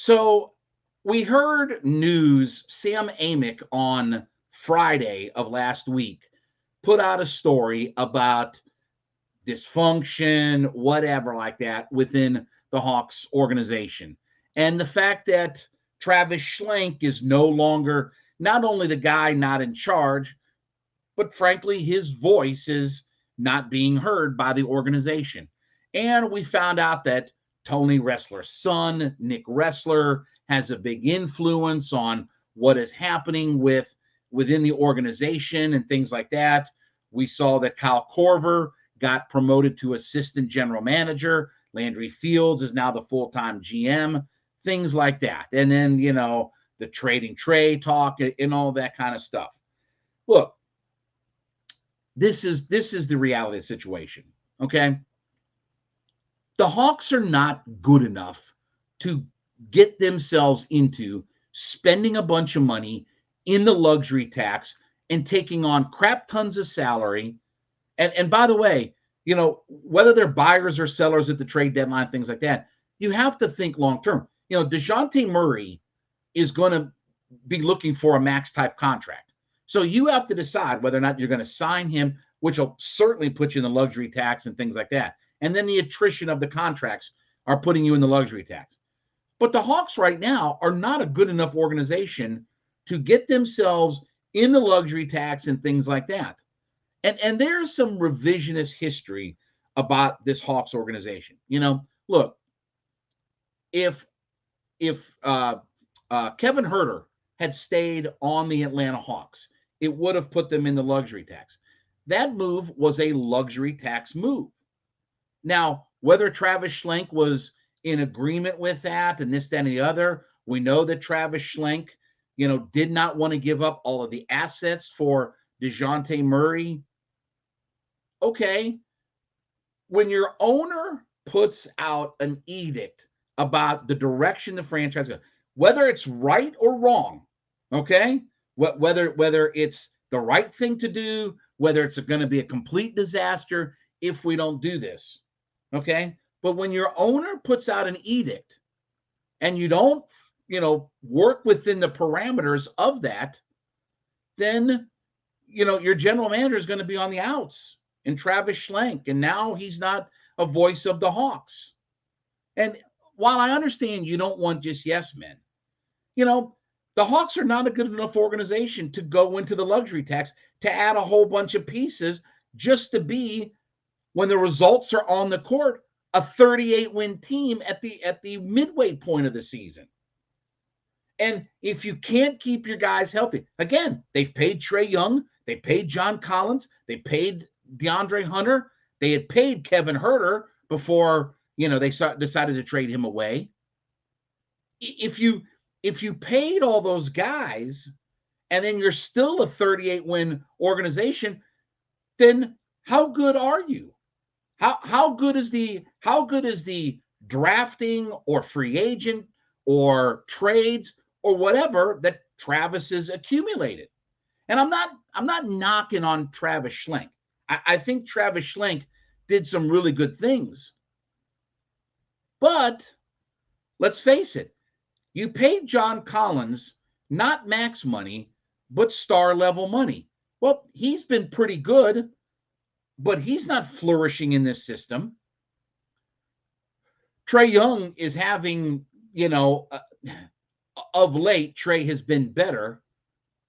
So we heard news. Sam Amick on Friday of last week put out a story about dysfunction, whatever like that, within the Hawks organization. And the fact that Travis Schlenk is no longer not only the guy not in charge, but frankly, his voice is not being heard by the organization. And we found out that Tony Ressler's son, Nick Ressler, has a big influence on what is happening within the organization and things like that. We saw that Kyle Korver got promoted to assistant general manager. Landry Fields is now the full-time GM, things like that. And then, the trading Trey talk and all that kind of stuff. Look, this is the reality of the situation, okay? The Hawks are not good enough to get themselves into spending a bunch of money in the luxury tax and taking on crap tons of salary. And by the way, whether they're buyers or sellers at the trade deadline, things like that, you have to think long term. DeJounte Murray is going to be looking for a max type contract. So you have to decide whether or not you're going to sign him, which will certainly put you in the luxury tax and things like that. And then the attrition of the contracts are putting you in the luxury tax. But the Hawks right now are not a good enough organization to get themselves in the luxury tax and things like that. And there's some revisionist history about this Hawks organization. Look, if Kevin Huerter had stayed on the Atlanta Hawks, it would have put them in the luxury tax. That move was a luxury tax move. Now, whether Travis Schlenk was in agreement with that and this, that, and the other, we know that Travis Schlenk, did not want to give up all of the assets for DeJounte Murray. Okay. When your owner puts out an edict about the direction the franchise goes, whether it's right or wrong, okay, whether it's the right thing to do, whether it's going to be a complete disaster if we don't do this, okay? But when your owner puts out an edict and you don't, work within the parameters of that, then, your general manager is going to be on the outs, and Travis Schlenk, and now he's not a voice of the Hawks. And while I understand you don't want just yes men, the Hawks are not a good enough organization to go into the luxury tax to add a whole bunch of pieces just to be, when the results are on the court, a 38-win team at the midway point of the season. And if you can't keep your guys healthy, again, they've paid Trae Young, they paid John Collins, they paid DeAndre Hunter, they had paid Kevin Huerter before, they decided to trade him away. If you paid all those guys and then you're still a 38-win organization, then how good are you? How good is the drafting or free agent or trades or whatever that Travis has accumulated? And I'm not knocking on Travis Schlenk. I think Travis Schlenk did some really good things. But let's face it, you paid John Collins not max money, but star level money. Well, he's been pretty good, but he's not flourishing in this system. Trae Young is having, of late, Trae has been better,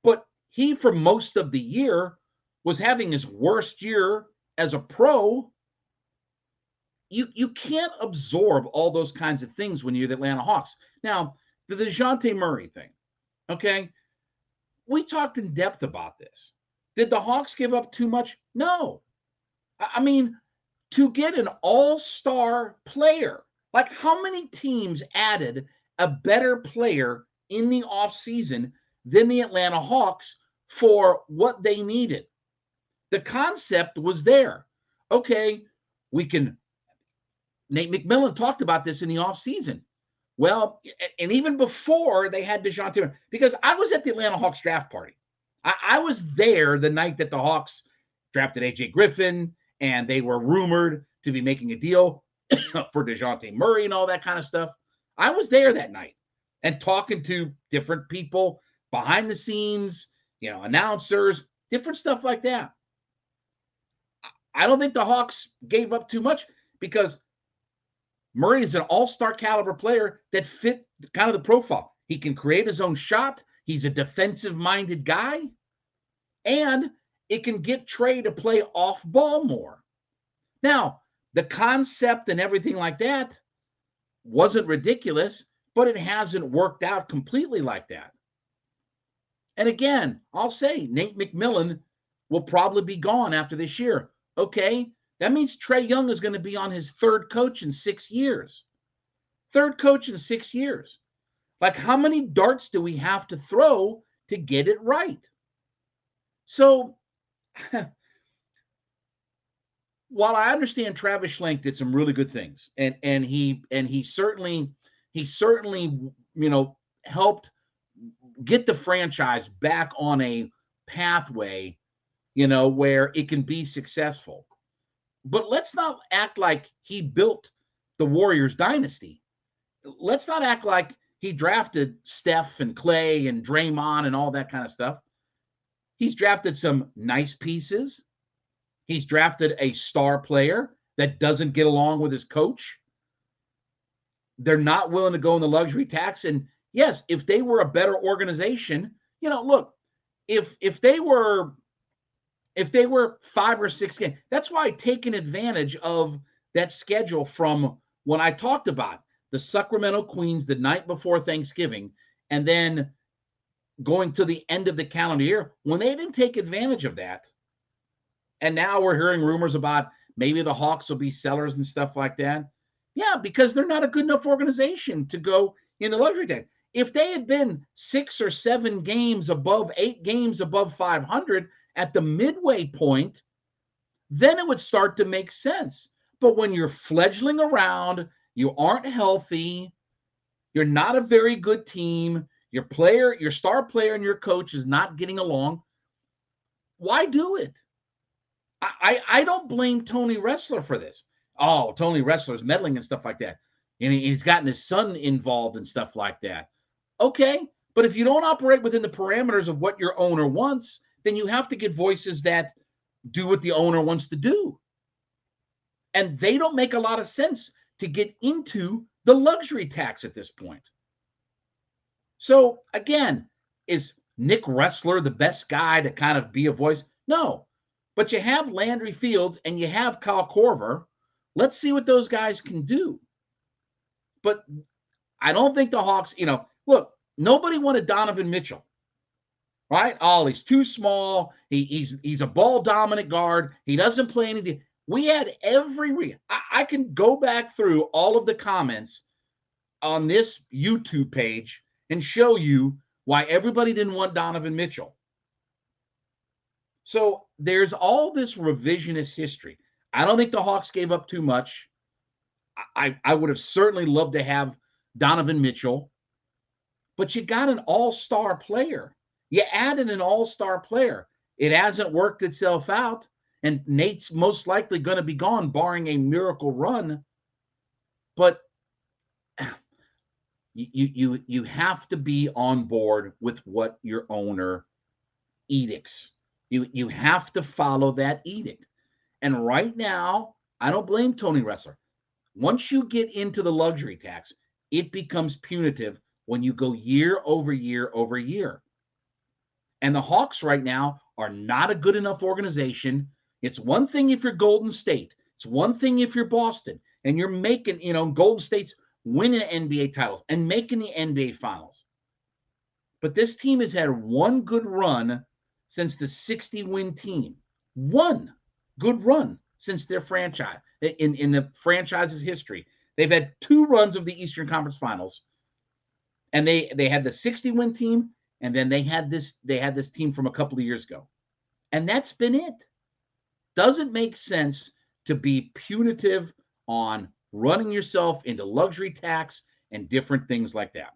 but he, for most of the year, was having his worst year as a pro. You can't absorb all those kinds of things when you're the Atlanta Hawks. Now, the DeJounte Murray thing, okay? We talked in depth about this. Did the Hawks give up too much? No. I mean, to get an all-star player, like how many teams added a better player in the offseason than the Atlanta Hawks for what they needed? The concept was there. Okay, Nate McMillan talked about this in the offseason. Well, and even before they had DeJounte, because I was at the Atlanta Hawks draft party. I was there the night that the Hawks drafted A.J. Griffin, and they were rumored to be making a deal for DeJounte Murray and all that kind of stuff. I was there that night. and talking to different people behind the scenes, announcers, different stuff like that. I don't think the Hawks gave up too much because Murray is an all-star caliber player that fit kind of the profile. He can create his own shot. He's a defensive-minded guy. And it can get Trey to play off ball more. Now, the concept and everything like that wasn't ridiculous, but it hasn't worked out completely like that. And again, I'll say Nate McMillan will probably be gone after this year. Okay, that means Trae Young is going to be on his third coach in 6 years. Third coach in 6 years. Like, how many darts do we have to throw to get it right? So, while I understand Travis Schlenk did some really good things, and he certainly helped get the franchise back on a pathway, where it can be successful. But let's not act like he built the Warriors dynasty. Let's not act like he drafted Steph and Clay and Draymond and all that kind of stuff. He's drafted some nice pieces. He's drafted a star player that doesn't get along with his coach. They're not willing to go in the luxury tax. And yes, if they were a better organization, look, if they were 5 or 6 games, that's why taking advantage of that schedule from when I talked about the Sacramento Queens the night before Thanksgiving, and then going to the end of the calendar year, when they didn't take advantage of that. And now we're hearing rumors about maybe the Hawks will be sellers and stuff like that. Yeah, because they're not a good enough organization to go in the luxury tax. If they had been 6 or 7 games above, 8 games above 500 at the midway point, then it would start to make sense. But when you're fledgling around, you aren't healthy, you're not a very good team, your star player and your coach is not getting along, why do it? I don't blame Tony Ressler for this. Oh, Tony Ressler's meddling and stuff like that. And he's gotten his son involved and stuff like that. Okay, but if you don't operate within the parameters of what your owner wants, then you have to get voices that do what the owner wants to do. And they don't make a lot of sense to get into the luxury tax at this point. So again, is Nick Ressler the best guy to kind of be a voice? No. But you have Landry Fields and you have Kyle Korver. Let's see what those guys can do. But I don't think the Hawks, look, nobody wanted Donovan Mitchell, right? Oh, he's too small. He's a ball-dominant guard. He doesn't play any. We had I can go back through all of the comments on this YouTube page and show you why everybody didn't want Donovan Mitchell. So there's all this revisionist history. I don't think the Hawks gave up too much. I would have certainly loved to have Donovan Mitchell, but you got an all-star player. You added an all-star player. It hasn't worked itself out, and Nate's most likely going to be gone, barring a miracle run. But you have to be on board with what your owner edicts. You have to follow that edict. And right now, I don't blame Tony Ressler. Once you get into the luxury tax, it becomes punitive when you go year over year over year. And the Hawks right now are not a good enough organization. It's one thing if you're Golden State. It's one thing if you're Boston and you're making, Golden State's winning NBA titles and making the NBA finals. But this team has had one good run since the 60-win team. One good run since their franchise, in the franchise's history. They've had 2 runs of the Eastern Conference Finals. And they had the 60-win team, and then they had this team from a couple of years ago. And that's been it. Doesn't make sense to be punitive on running yourself into luxury tax and different things like that.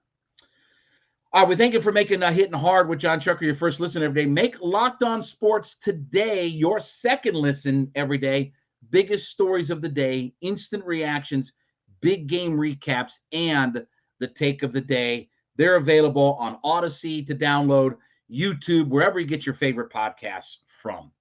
All right, we thank you for making Hittin' Hard with Jon Chuckery your first listen every day. Make Locked On Sports Today your second listen every day. Biggest stories of the day, instant reactions, big game recaps, and the take of the day. They're available on Odyssey to download, YouTube, wherever you get your favorite podcasts from.